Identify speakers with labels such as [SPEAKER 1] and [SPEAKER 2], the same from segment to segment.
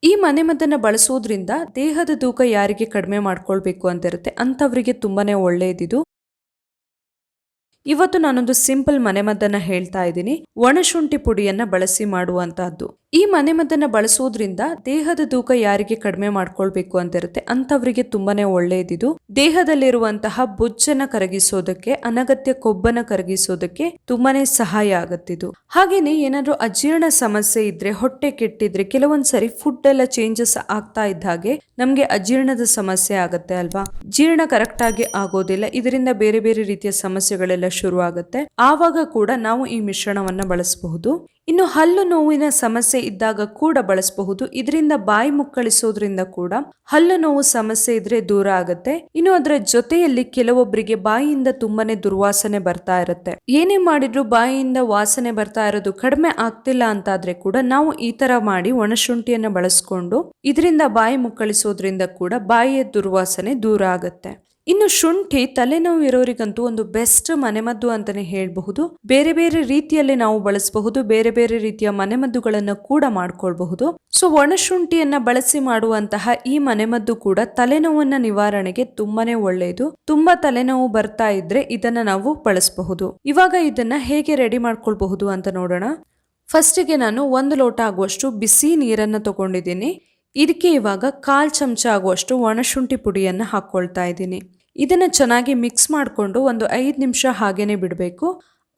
[SPEAKER 1] ಈ ಮನೆಮದ್ದನ್ನ ಬಳಸೋದ್ರಿಂದ ದೇಹದ ತೂಕ ಯಾರಿಗೆ ಕಡಿಮೆ ಮಾಡ್ಕೊಳ್ಬೇಕು ಅಂತ ಇರುತ್ತೆ ಅಂತವರಿಗೆ ತುಂಬಾನೇ ಒಳ್ಳೆಯದಿದು. ಇವತ್ತು ನಾನೊಂದು ಸಿಂಪಲ್ ಮನೆಮದ್ದನ್ನ ಹೇಳ್ತಾ ಇದ್ದೀನಿ. ಒಣಶುಂಠಿ ಪುಡಿಯನ್ನ ಬಳಸಿ ಮಾಡುವಂತಹದ್ದು. ಈ ಮನೆಮದ್ದನ್ನ ಬಳಸೋದ್ರಿಂದ ದೇಹದ ತೂಕ ಯಾರಿಗೆ ಕಡಿಮೆ ಮಾಡ್ಕೊಳ್ಬೇಕು ಅಂತ ಇರುತ್ತೆ ಅಂತವರಿಗೆ ತುಂಬಾನೇ ಒಳ್ಳೆಯದಿದು. ದೇಹದಲ್ಲಿರುವಂತಹ ಬೊಜ್ಜನ್ನ ಕರಗಿಸೋದಕ್ಕೆ, ಅನಗತ್ಯ ಕೊಬ್ಬನ್ನ ಕರಗಿಸೋದಕ್ಕೆ ತುಂಬಾನೇ ಸಹಾಯ ಆಗುತ್ತಿದ್ದು. ಹಾಗೇನೆ ಏನಾದ್ರೂ ಅಜೀರ್ಣ ಸಮಸ್ಯೆ ಇದ್ರೆ, ಹೊಟ್ಟೆ ಕೆಟ್ಟಿದ್ರೆ, ಕೆಲವೊಂದ್ಸರಿ ಫುಡ್ ಎಲ್ಲ ಚೇಂಜಸ್ ಆಗ್ತಾ ಇದ್ದ ಹಾಗೆ ನಮ್ಗೆ ಅಜೀರ್ಣದ ಸಮಸ್ಯೆ ಆಗುತ್ತೆ ಅಲ್ವಾ. ಜೀರ್ಣ ಕರೆಕ್ಟ್ ಆಗಿ ಆಗೋದಿಲ್ಲ, ಇದರಿಂದ ಬೇರೆ ಬೇರೆ ರೀತಿಯ ಸಮಸ್ಯೆಗಳೆಲ್ಲ ಶುರು ಆಗುತ್ತೆ. ಆವಾಗ ಕೂಡ ನಾವು ಈ ಮಿಶ್ರಣವನ್ನ ಬಳಸಬಹುದು. ಇನ್ನು ಹಲ್ಲು ನೋವಿನ ಸಮಸ್ಯೆ ಇದ್ದಾಗ ಕೂಡ ಬಳಸಬಹುದು. ಇದರಿಂದ ಬಾಯಿ ಮುಕ್ಕಳಿಸೋದ್ರಿಂದ ಕೂಡ ಹಲ್ಲು ನೋವು ಸಮಸ್ಯೆ ಇದ್ರೆ ದೂರ ಆಗುತ್ತೆ. ಇನ್ನು ಅದರ ಜೊತೆಯಲ್ಲಿ ಕೆಲವೊಬ್ಬರಿಗೆ ಬಾಯಿಯಿಂದ ತುಂಬಾನೇ ದುರ್ವಾಸನೆ ಬರ್ತಾ ಇರುತ್ತೆ. ಏನೇ ಮಾಡಿದ್ರು ಬಾಯಿಯಿಂದ ವಾಸನೆ ಬರ್ತಾ ಇರೋದು ಕಡಿಮೆ ಆಗ್ತಿಲ್ಲ ಅಂತಾದ್ರೆ ಕೂಡ ನಾವು ಈ ತರ ಮಾಡಿ ಒಣಶುಂಠಿಯನ್ನ ಬಳಸ್ಕೊಂಡು ಇದರಿಂದ ಬಾಯಿ ಮುಕ್ಕಳಿಸೋದ್ರಿಂದ ಕೂಡ ಬಾಯಿಯ ದುರ್ವಾಸನೆ ದೂರ ಆಗುತ್ತೆ. ಇನ್ನು ಶುಂಠಿ ತಲೆನೋವು ಇರೋರಿಗಂತೂ ಒಂದು ಬೆಸ್ಟ್ ಮನೆಮದ್ದು ಅಂತಾನೆ ಹೇಳಬಹುದು. ಬೇರೆ ಬೇರೆ ರೀತಿಯಲ್ಲಿ ನಾವು ಬಳಸಬಹುದು, ಬೇರೆ ಬೇರೆ ರೀತಿಯ ಮನೆಮದ್ದುಗಳನ್ನು ಕೂಡ ಮಾಡ್ಕೊಳ್ಬಹುದು. ಸೊ ಒಣಶುಂಠಿಯನ್ನ ಬಳಸಿ ಮಾಡುವಂತಹ ಈ ಮನೆಮದ್ದು ಕೂಡ ತಲೆನೋವನ್ನ ನಿವಾರಣೆಗೆ ತುಂಬಾನೇ ಒಳ್ಳೆಯದು. ತುಂಬಾ ತಲೆನೋವು ಬರ್ತಾ ಇದ್ರೆ ಇದನ್ನ ನಾವು ಬಳಸಬಹುದು. ಇವಾಗ ಇದನ್ನ ಹೇಗೆ ರೆಡಿ ಮಾಡ್ಕೊಳ್ಬಹುದು ಅಂತ ನೋಡೋಣ. ಫಸ್ಟಿಗೆ ನಾನು 1 ಲೋಟ ಆಗುವಷ್ಟು ಬಿಸಿ ನೀರನ್ನ ತಗೊಂಡಿದ್ದೀನಿ. ಇದಕ್ಕೆ ಇವಾಗ 1/4 ಚಮಚ ಆಗುವಷ್ಟು ಒಣಶುಂಠಿ ಪುಡಿಯನ್ನ ಹಾಕೊಳ್ತಾ ಇದ್ದೀನಿ. ಇದನ್ನ ಚೆನ್ನಾಗಿ ಮಿಕ್ಸ್ ಮಾಡಿಕೊಂಡು ಒಂದು 5 ನಿಮಿಷ ಹಾಗೇನೆ ಬಿಡಬೇಕು.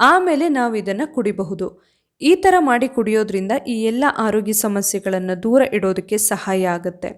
[SPEAKER 1] ಆಮೇಲೆ ನಾವು ಇದನ್ನ ಕುಡಿಬಹುದು. ಈ ತರ ಮಾಡಿ ಕುಡಿಯೋದ್ರಿಂದ ಈ ಎಲ್ಲ ಆರೋಗ್ಯ ಸಮಸ್ಯೆಗಳನ್ನು ದೂರ ಇಡೋದಕ್ಕೆ ಸಹಾಯ ಆಗುತ್ತೆ.